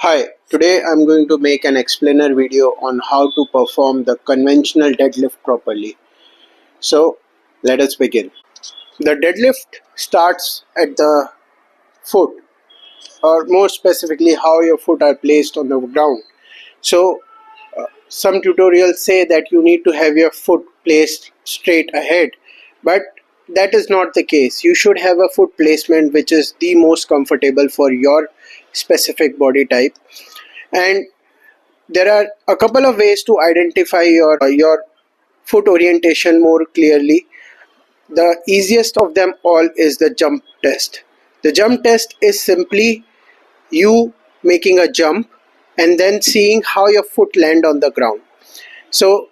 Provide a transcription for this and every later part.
Hi, today I'm going to make an explainer video on how to perform the conventional deadlift properly. So let us begin. The deadlift starts at the foot, or more specifically how your foot are placed on the ground. So some tutorials say that you need to have your foot placed straight ahead, but that is not the case. You should have a foot placement which is the most comfortable for your specific body type. And there are a couple of ways to identify your foot orientation more clearly. The easiest of them all is the jump test. The jump test is simply you making a jump and then seeing how your foot land on the ground. So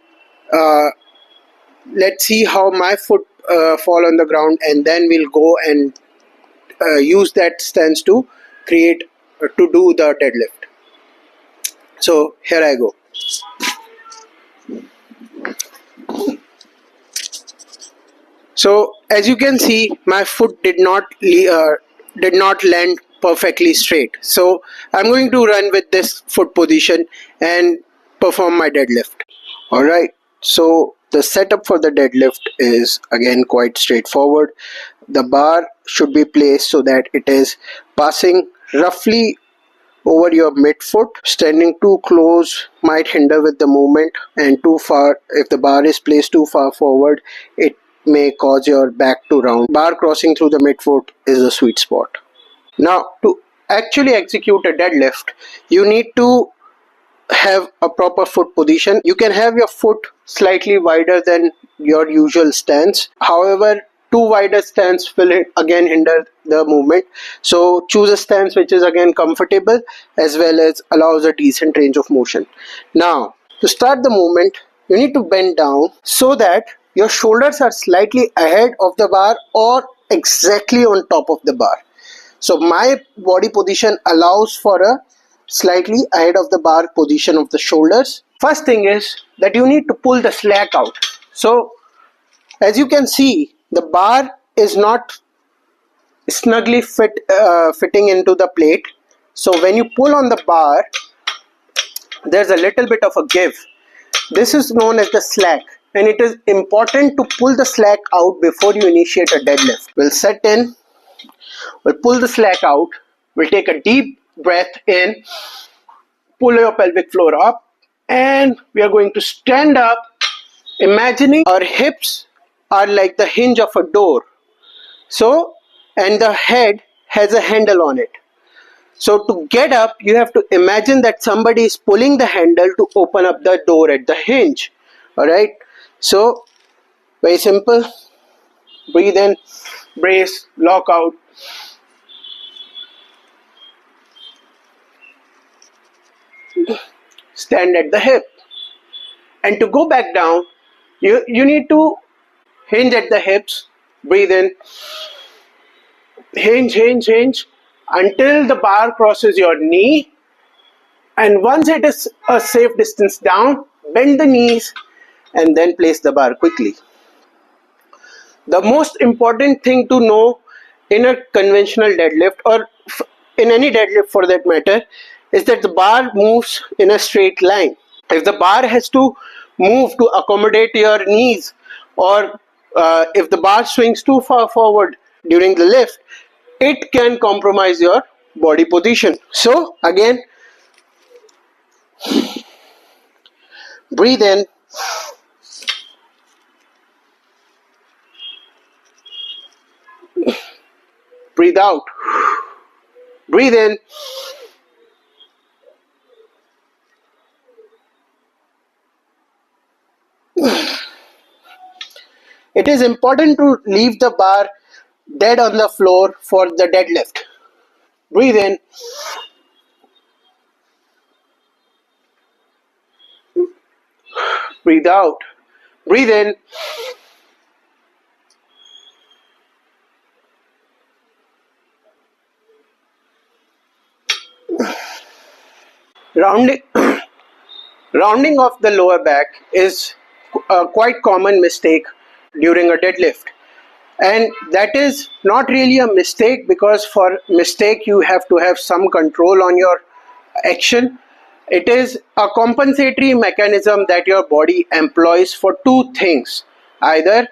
let's see how my foot fall on the ground, and then we'll go and use that stance to do the deadlift. So here I go. So as you can see, my foot did not land perfectly straight. So I'm going to run with this foot position and perform my deadlift. Alright, so the setup for the deadlift is again quite straightforward. The bar should be placed so that it is passing roughly over your midfoot. Standing too close might hinder with the movement, and too far, if the bar is placed too far forward, it may cause your back to round. Bar crossing through the midfoot is the sweet spot. Now, to actually execute a deadlift, you need to have a proper foot position. You can have your foot slightly wider than your usual stance. However, too wide a stance will again hinder the movement. So choose a stance which is again comfortable as well as allows a decent range of motion. Now, to start the movement, you need to bend down so that your shoulders are slightly ahead of the bar or exactly on top of the bar. So my body position allows for a slightly ahead of the bar position of the shoulders. First thing is that you need to pull the slack out. So as you can see, the bar is not snugly fitting into the plate. So when you pull on the bar, there's a little bit of a give. This is known as the slack, and it is important to pull the slack out before you initiate a deadlift. We'll set in, we'll pull the slack out, we'll take a deep breath in, pull your pelvic floor up, and we are going to stand up, imagining our hips are like the hinge of a door. So, and the head has a handle on it. So to get up, you have to imagine that somebody is pulling the handle to open up the door at the hinge. Alright, so very simple. Breathe in, brace, lock out. Stand at the hip. And to go back down, you need to hinge at the hips. Breathe in, hinge until the bar crosses your knee, and once it is a safe distance down, bend the knees and then place the bar quickly. The most important thing to know in a conventional deadlift, or in any deadlift for that matter, is that the bar moves in a straight line. If the bar has to move to accommodate your knees, or if the bar swings too far forward during the lift, it can compromise your body position. So again, breathe in, breathe out, breathe in, it is important to leave the bar dead on the floor for the deadlift. Breathe in, breathe out, breathe in, rounding off the lower back is a quite common mistake during a deadlift. And that is not really a mistake, because for mistake you have to have some control on your action. It is a compensatory mechanism that your body employs for two things. Either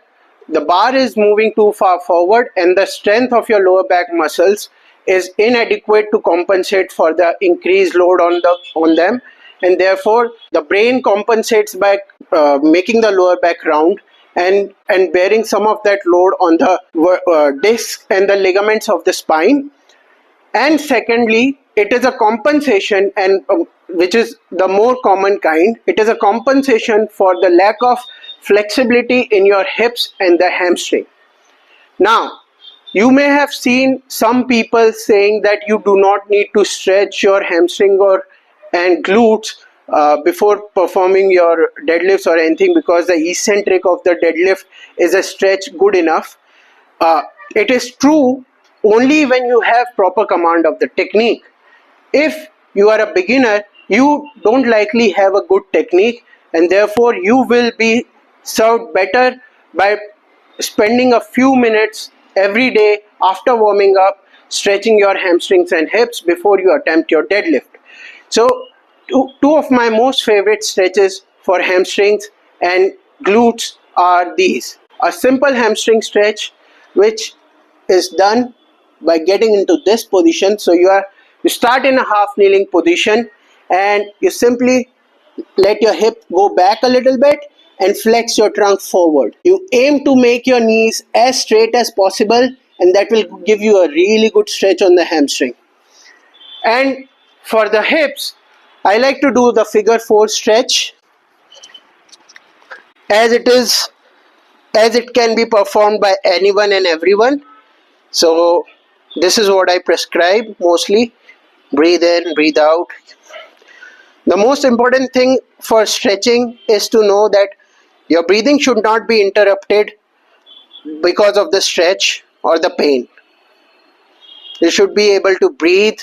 the bar is moving too far forward and the strength of your lower back muscles is inadequate to compensate for the increased load on them, and therefore the brain compensates by making the lower back round and bearing some of that load on the discs and the ligaments of the spine. And secondly, it is a compensation, and which is the more common kind, it is a compensation for the lack of flexibility in your hips and the hamstring. Now, you may have seen some people saying that you do not need to stretch your hamstring or and glutes before performing your deadlifts or anything, because the eccentric of the deadlift is a stretch good enough. It is true only when you have proper command of the technique. If you are a beginner, you don't likely have a good technique, and therefore you will be served better by spending a few minutes every day after warming up, stretching your hamstrings and hips before you attempt your deadlift. So, two of my most favorite stretches for hamstrings and glutes are these. A simple hamstring stretch, which is done by getting into this position. So you start in a half kneeling position and you simply let your hip go back a little bit and flex your trunk forward. You aim to make your knees as straight as possible, and that will give you a really good stretch on the hamstring. And for the hips, I like to do the figure 4 stretch, as it can be performed by anyone and everyone. So this is what I prescribe mostly. Breathe in, breathe out. The most important thing for stretching is to know that your breathing should not be interrupted because of the stretch or the pain. You should be able to breathe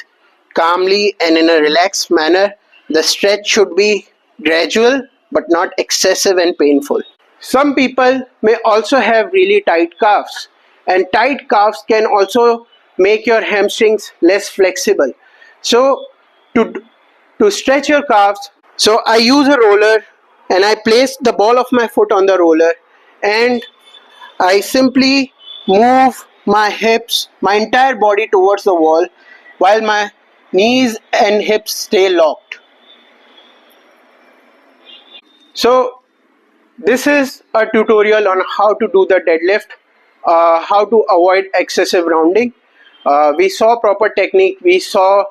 calmly and in a relaxed manner. The stretch should be gradual but not excessive and painful. Some people may also have really tight calves, and tight calves can also make your hamstrings less flexible. So to stretch your calves, so I use a roller and I place the ball of my foot on the roller, and I simply move my hips, my entire body towards the wall, while my knees and hips stay locked. So this is a tutorial on how to do the deadlift, how to avoid excessive rounding. We saw proper technique, we saw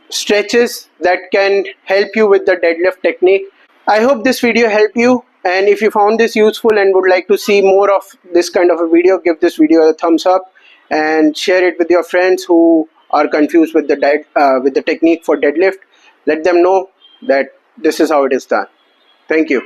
stretches that can help you with the deadlift technique. I hope this video helped you, and if you found this useful and would like to see more of this kind of a video, give this video a thumbs up and share it with your friends who are confused with the technique for deadlift. Let them know that this is how it is done. Thank you.